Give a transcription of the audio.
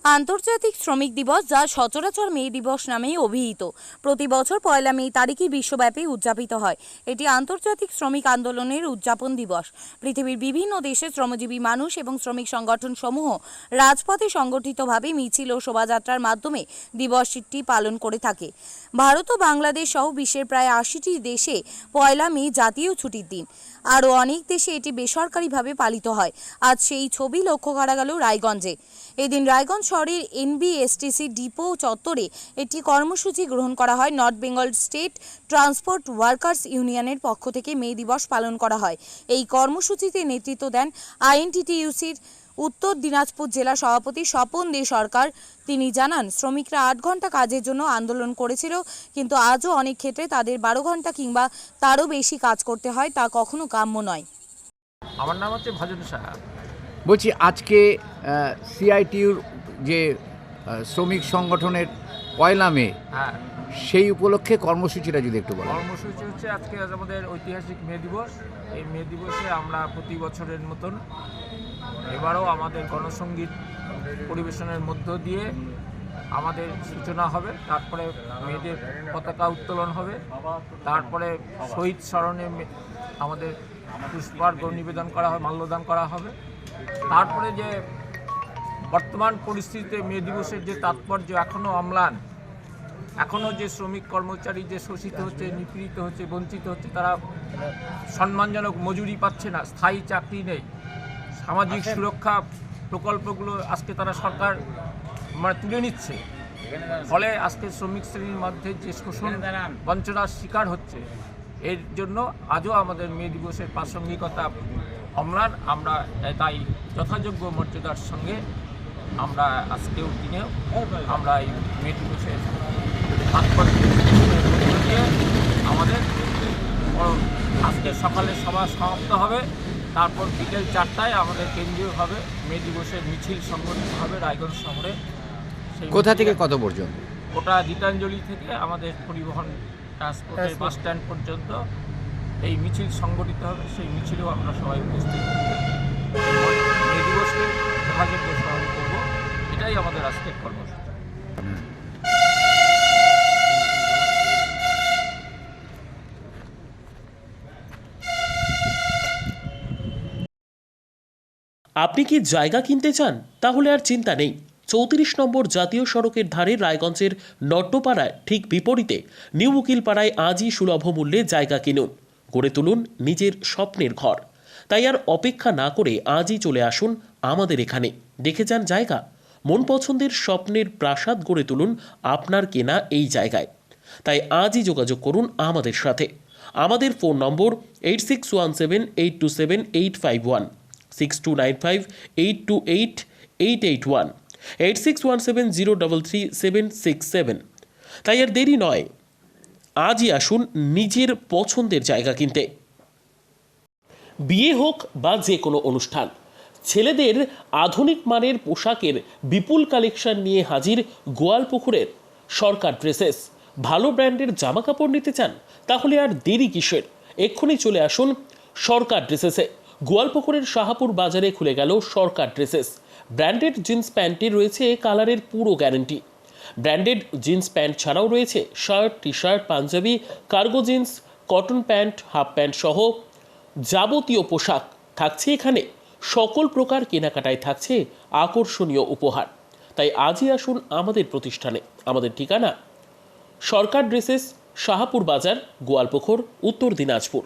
আন্তর্জাতিক শ্রমিক দিবস, যা সচরাচর মে দিবস নামেই অভিহিত, প্রতি বছর 1 মে তারিখে বিশ্বব্যাপী উদযাপিত হয়। এটি আন্তর্জাতিক শ্রমিক আন্দোলনের উদযাপন দিবস। পৃথিবীর বিভিন্ন দেশে শ্রমজীবী মানুষ এবং শ্রমিক সংগঠন সমূহ রাজপথে সংগঠিতভাবে মিছিল ও শোভাযাত্রার মাধ্যমে দিবসটি পালন করে থাকে। ভারত ও বাংলাদেশ সহ বিশ্বের প্রায় 80টি দেশে 1 মে জাতীয় ছুটির দিন। আরও অনেক দেশে এটি বেসরকারিভাবে পালিত হয়। আজ সেই ছবি লক্ষ্য করা গেল রায়গঞ্জে। এদিন রায়গঞ্জ শহরের এনবিএসটিসি ডিপো চত্বরে একটি কর্মসূচি গ্রহণ করা হয়। North Bengal state transport workers ইউনিয়নের পক্ষ থেকে মে দিবস পালন করা হয়। এই কর্মসূচিতে নেতৃত্ব দেন আইএনটিটিইউসির উত্তর দিনাজপুর জেলা সভাপতি স্বপন দে সরকার। তিনি জানান, শ্রমিকরা 8 ঘন্টা কাজের জন্য আন্দোলন করেছিল, কিন্তু আজও অনেক ক্ষেত্রে তাদের 12 ঘন্টা কিংবা তারও বেশি কাজ করতে হয়, তা কখনো কাম্য নয়। আমার নাম হচ্ছে ভজন সাহা। বলছি, আজকে সিআইটিউর যে শ্রমিক সংগঠনের 1 মে, হ্যাঁ, সেই উপলক্ষে কর্মসূচিটা যদি একটু বলেন। কর্মসূচি হচ্ছে আজকে আমাদের ঐতিহাসিক মে দিবস। এই মে দিবসে আমরা প্রতি বছরের মতন এবারও আমাদের গণসঙ্গীত পরিবেশনের মধ্য দিয়ে আমাদের সূচনা হবে। তারপরে মেয়েদের পতাকা উত্তোলন হবে। তারপরে শহীদ স্মরণে আমাদের পুষ্পার্ঘ নিবেদন করা হবে, মাল্যদান করা হবে। তারপরে যে বর্তমান পরিস্থিতিতে মে দিবসের যে তাৎপর্য এখনও অম্লান, এখনও যে শ্রমিক কর্মচারী যে শোষিত হচ্ছে, নিপীড়িত হচ্ছে, বঞ্চিত হচ্ছে, তারা সম্মানজনক মজুরি পাচ্ছে না, স্থায়ী চাকরি নেই, সামাজিক সুরক্ষা প্রকল্পগুলো আজকে তারা সরকার তুলে নিচ্ছে। ফলে আজকে শ্রমিক শ্রেণীর মধ্যে যে শোষণ বঞ্চনার শিকার হচ্ছে, এর জন্য আজও আমাদের মে দিবসের প্রাসঙ্গিকতা অম্লান। আমরা তাই যথাযোগ্য মর্যাদার সঙ্গে আমরা আজকেও দিনেও আমরা এই মে দিবসের তাৎপর্য দিয়ে আমাদের আজকে সকালে সভা সমাপ্ত হবে। তারপর বিকেল 4টায় আমাদের কেন্দ্রীয়ভাবে মে দিবসের মিছিল সংগঠিত হবে রায়গঞ্জ শহরে। কোথা থেকে কত পর্যন্ত? ওটা গীতাঞ্জলি থেকে আমাদের পরিবহন ট্রান্সপোর্টের বাস স্ট্যান্ড পর্যন্ত এই মিছিল সংগঠিত হবে। সেই মিছিলেও আমরা সবাই উপস্থিত মে দিবসকে যথাযোগ্য স্মরণ করব। এটাই আমাদের আজকের কর্মসূচি। আপনি কি জায়গা কিনতে চান? তাহলে আর চিন্তা নেই। 34 নম্বর জাতীয় সড়কের ধারে রায়গঞ্জের নট্টপাড়ায় ঠিক বিপরীতে নিউ উকিলপাড়ায় আজই সুলভ মূল্যে জায়গা কিনুন, গড়ে তুলুন নিজের স্বপ্নের ঘর। তাই আর অপেক্ষা না করে আজই চলে আসুন আমাদের এখানে, দেখে যান জায়গা। মন পছন্দের স্বপ্নের প্রাসাদ গড়ে তুলুন আপনার কেনা এই জায়গায়। তাই আজই যোগাযোগ করুন আমাদের সাথে। আমাদের ফোন নম্বর 8617827851, 6295828881, 8617033767। তাই আর দেরি নয়, আজই আসুন নিজের পছন্দের জায়গা কিনতে। বিয়ে হোক বা যে কোনো অনুষ্ঠান, ছেলেদের আধুনিক মানের পোশাকের বিপুল কালেকশন নিয়ে হাজির গোয়ালপুকুরের সরকার ড্রেসেস। ভালো ব্র্যান্ডের জামা কাপড় নিতে চান? তাহলে আর দেরি কিসের? এক্ষুনি চলে আসুন সরকার ড্রেসেসে। গোয়ালপুকুরের শাহাপুর বাজারে খুলে গেল সরকার ড্রেসেস। ব্র্যান্ডেড জিন্স প্যান্টে রয়েছে কালারের পুরো গ্যারেন্টি। ব্র্যান্ডেড জিন্স প্যান্ট ছাড়াও রয়েছে shirt, T shirt, Punjabi, cargo jeans, cotton pant, half pant সহ যাবতীয় পোশাক থাকছে এখানে। সকল প্রকার কেনাকাটায় থাকছে আকর্ষণীয় উপহার। তাই আজই আসুন আমাদের প্রতিষ্ঠানে। আমাদের ঠিকানা সরকার ড্রেসেস, শাহাপুর বাজার, গোয়ালপুকুর, উত্তর দিনাজপুর।